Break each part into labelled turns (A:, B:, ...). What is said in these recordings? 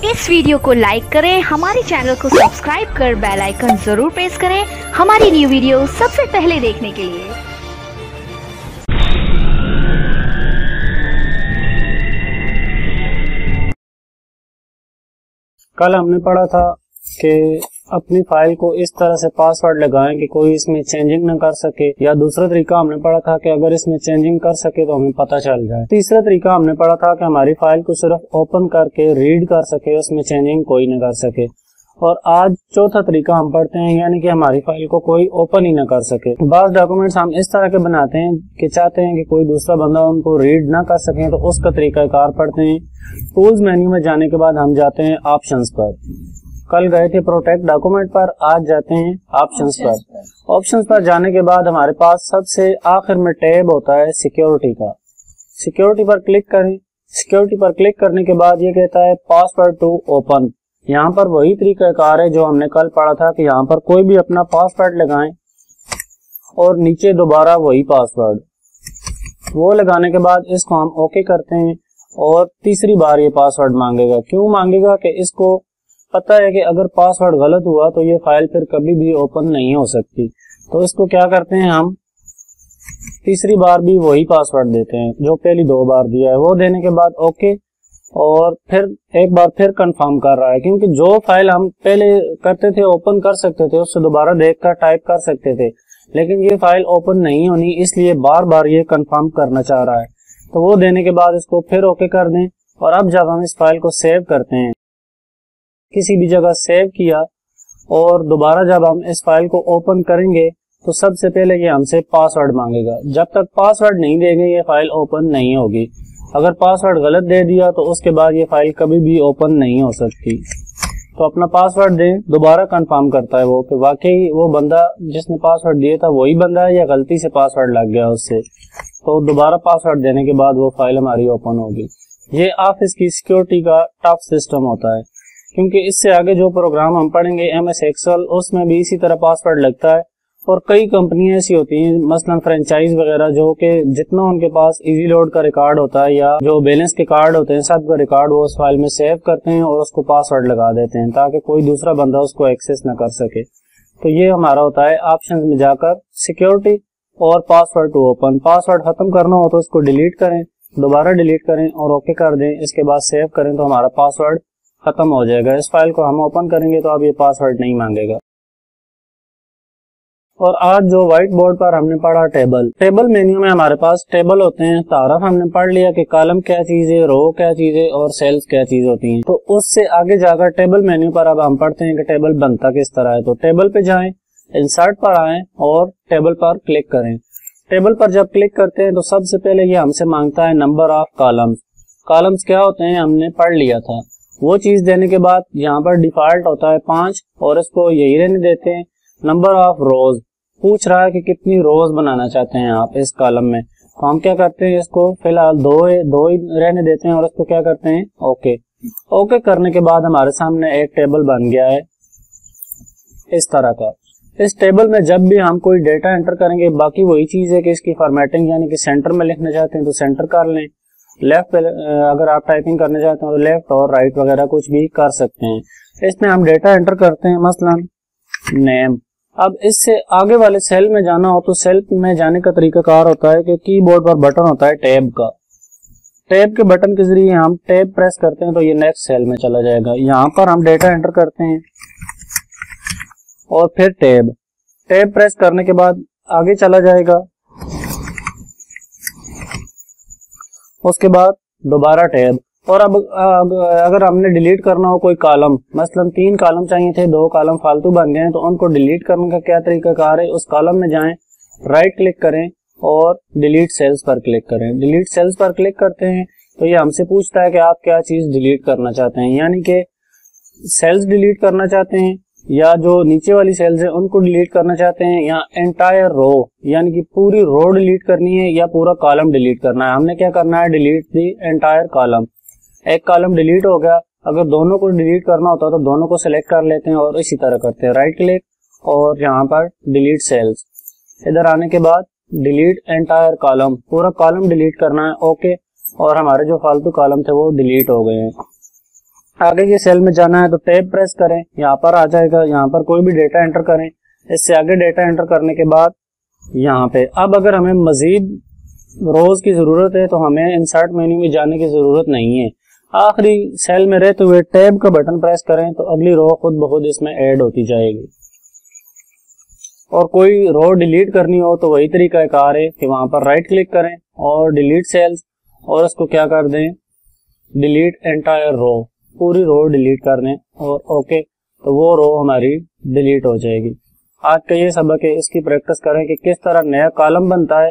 A: इस वीडियो को लाइक करें, हमारे चैनल को सब्सक्राइब कर बेल आइकन जरूर प्रेस करें हमारी न्यू वीडियो सबसे पहले देखने के लिए।
B: कल हमने पढ़ा था कि अपनी फाइल को इस तरह से पासवर्ड लगाएं कि कोई इसमें चेंजिंग ना कर सके, या दूसरा तरीका हमने पढ़ा था कि अगर इसमें चेंजिंग कर सके तो हमें पता चल जाए। तीसरा तरीका हमने पढ़ा था कि हमारी फाइल को सिर्फ ओपन करके रीड कर सके, उसमें चेंजिंग कोई ना कर सके। और आज चौथा तरीका हम पढ़ते हैं, यानी कि हमारी फाइल को कोई ओपन ही ना कर सके। बाज़ डॉक्यूमेंट्स हम इस तरह के बनाते हैं कि चाहते हैं कि कोई दूसरा बंदा उनको रीड ना कर सके, तो उसका तरीकाकार पढ़ते हैं। टूल्स मेन्यू में जाने के बाद हम जाते हैं ऑप्शंस पर। कल गए थे प्रोटेक्ट डॉक्यूमेंट पर, आज जाते हैं ऑप्शंस पर। ऑप्शंस पर जाने के बाद हमारे पास सबसे आखिर में टैब होता है सिक्योरिटी का। सिक्योरिटी पर क्लिक करें। सिक्योरिटी पर क्लिक करने के बाद ये कहता है पासवर्ड टू ओपन। यहाँ पर वही तरीकाकार है जो हमने कल पढ़ा था कि यहाँ पर कोई भी अपना पासवर्ड लगाएं और नीचे दोबारा वही पासवर्ड। वो लगाने के बाद इसको हम ओके करते हैं और तीसरी बार ये पासवर्ड मांगेगा। क्यों मांगेगा? कि इसको पता है कि अगर पासवर्ड गलत हुआ तो ये फाइल फिर कभी भी ओपन नहीं हो सकती। तो इसको क्या करते हैं, हम तीसरी बार भी वही पासवर्ड देते हैं जो पहली 2 बार दिया है। वो देने के बाद ओके, और फिर एक बार फिर कंफर्म कर रहा है, क्योंकि जो फाइल हम पहले करते थे ओपन कर सकते थे, उससे दोबारा देखकर टाइप कर सकते थे, लेकिन ये फाइल ओपन नहीं होनी, इसलिए बार बार ये कंफर्म करना चाह रहा है। तो वो देने के बाद इसको फिर ओके कर दें। और अब जब हम इस फाइल को सेव करते हैं, किसी भी जगह सेव किया और दोबारा जब हम इस फाइल को ओपन करेंगे तो सबसे पहले ये हमसे पासवर्ड मांगेगा। जब तक पासवर्ड नहीं देंगे ये फाइल ओपन नहीं होगी। अगर पासवर्ड गलत दे दिया तो उसके बाद ये फाइल कभी भी ओपन नहीं हो सकती। तो अपना पासवर्ड दें, दोबारा कंफर्म करता है वो कि वाकई वो बंदा जिसने पासवर्ड दिया था वही बंदा है या गलती से पासवर्ड लग गया उससे। तो दोबारा पासवर्ड देने के बाद वो फाइल हमारी ओपन होगी। ये ऑफिस की सिक्योरिटी का टफ सिस्टम होता है, क्योंकि इससे आगे जो प्रोग्राम हम पढ़ेंगे MS एक्सेल, उसमें भी इसी तरह पासवर्ड लगता है। और कई कंपनियां ऐसी होती हैं, मसलन फ्रेंचाइज वगैरह, जो कि जितना उनके पास इजी लोड का रिकॉर्ड होता है या जो बैलेंस के कार्ड होते हैं, सब का रिकॉर्ड वो उस फाइल में सेव करते हैं और उसको पासवर्ड लगा देते हैं ताकि कोई दूसरा बंदा उसको एक्सेस ना कर सके। तो ये हमारा होता है ऑप्शन में जाकर सिक्योरिटी और पासवर्ड टू ओपन। पासवर्ड खत्म करना हो तो उसको डिलीट करें, दोबारा डिलीट करें और ओके कर दें। इसके बाद सेव करें तो हमारा पासवर्ड खत्म हो जाएगा। इस फाइल को हम ओपन करेंगे तो अब ये पासवर्ड नहीं मांगेगा। और आज जो व्हाइट बोर्ड पर हमने पढ़ा टेबल मेन्यू में हमारे पास टेबल होते हैं। तारफ हमने पढ़ लिया कि कॉलम क्या चीज है, रो क्या चीज है और सेल्स क्या चीज होती हैं। तो उससे आगे जाकर टेबल मेन्यू पर अब हम पढ़ते हैं कि टेबल बनता किस तरह है। तो टेबल पे जाएं, इंसर्ट पर आएं और टेबल पर क्लिक करें। टेबल पर जब क्लिक करते हैं तो सबसे पहले ये हमसे मांगता है नंबर ऑफ कॉलम्स। कॉलम्स क्या होते हैं हमने पढ़ लिया था। वो चीज देने के बाद यहाँ पर डिफॉल्ट होता है 5 और इसको यही रहने देते हैं। नंबर ऑफ रोज पूछ रहा है कि कितनी रोज बनाना चाहते हैं आप इस कॉलम में। तो हम क्या करते हैं, इसको फिलहाल 2 ही रहने देते हैं और इसको क्या करते हैं, ओके। ओके करने के बाद हमारे सामने एक टेबल बन गया है इस तरह का। इस टेबल में जब भी हम कोई डेटा एंटर करेंगे, बाकी वही चीज है कि इसकी फॉर्मेटिंग, यानी कि सेंटर में लिखना चाहते हैं तो सेंटर कर लें, लेफ्ट पे अगर आप टाइपिंग करने चाहते हैं तो लेफ्ट और राइट वगैरह कुछ भी कर सकते हैं। इसमें हम डेटा एंटर करते हैं, मसलन नेम। अब इससे आगे वाले सेल में जाना हो तो सेल में जाने का तरीकाकार होता है कि कीबोर्ड पर बटन होता है टैब का। टैब के बटन के जरिए हम टैब प्रेस करते हैं तो ये नेक्स्ट सेल में चला जाएगा। यहाँ पर हम डेटा एंटर करते हैं और फिर टैब प्रेस करने के बाद आगे चला जाएगा। उसके बाद दोबारा टैब। और अब अगर हमने डिलीट करना हो कोई कॉलम, मसलन 3 कॉलम चाहिए थे, 2 कॉलम फालतू बन गए हैं, तो उनको डिलीट करने का क्या तरीकाकार है, उस कॉलम में जाएं, राइट क्लिक करें और डिलीट सेल्स पर क्लिक करें। डिलीट सेल्स पर क्लिक करते हैं तो ये हमसे पूछता है कि आप क्या चीज डिलीट करना चाहते हैं, यानी कि सेल्स डिलीट करना चाहते हैं या जो नीचे वाली सेल्स है उनको डिलीट करना चाहते हैं, या एंटायर रो यानी कि पूरी रो डिलीट करनी है या पूरा कॉलम डिलीट करना है। हमने क्या करना है, डिलीट दी एंटायर कॉलम। एक कॉलम डिलीट हो गया, अगर दोनों को डिलीट करना होता है तो दोनों को सिलेक्ट कर लेते हैं और इसी तरह करते हैं, राइट क्लिक और यहाँ पर डिलीट सेल्स। इधर आने के बाद डिलीट एंटायर कॉलम, पूरा कॉलम डिलीट करना है, ओके। और हमारे जो फालतू कॉलम थे वो डिलीट हो गए हैं। आगे के सेल में जाना है तो टैब प्रेस करें, यहाँ पर आ जाएगा, यहाँ पर कोई भी डेटा एंटर करें। इससे आगे डेटा एंटर करने के बाद यहाँ पे अब अगर हमें मजीद रोज की जरूरत है तो हमें इंसर्ट मेन्यू में जाने की जरूरत नहीं है। आखिरी सेल में रहते हुए टैब का बटन प्रेस करें तो अगली रो खुद ब खुद इसमें ऐड होती जाएगी। और कोई रो डिलीट करनी हो तो वही तरीका कार है कि वहां पर राइट क्लिक करें और डिलीट सेल्स, और उसको क्या कर दें, डिलीट एंटायर रो, पूरी रो डिलीट कर दें और ओके, तो वो रो हमारी डिलीट हो जाएगी। आज का ये सबक है, इसकी प्रैक्टिस करें कि किस तरह नया कॉलम बनता है,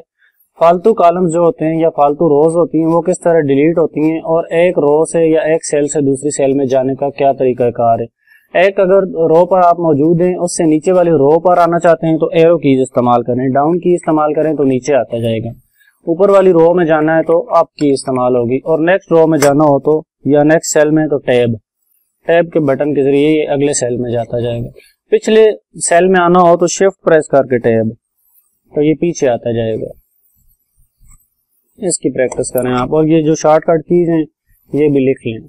B: फालतू कॉलम जो होते हैं या फालतू रोज होती हैं वो किस तरह डिलीट होती हैं, और एक रो से या एक सेल से दूसरी सेल में जाने का क्या तरीका कार है। एक अगर रो पर आप मौजूद हैं, उससे नीचे वाली रो पर आना चाहते हैं तो एरो कीज इस्तेमाल करें, डाउन की इस्तेमाल करें तो नीचे आता जाएगा। ऊपर वाली रो में जाना है तो अप की इस्तेमाल होगी, और नेक्स्ट रो में जाना हो तो या नेक्स्ट सेल में तो टैब के बटन के जरिए ये अगले सेल में जाता जाएगा। पिछले सेल में आना हो तो शिफ्ट प्रेस करके टैब, तो ये पीछे आता जाएगा। इसकी प्रैक्टिस करें आप, और ये जो शॉर्टकट कीज हैं ये भी लिख लें।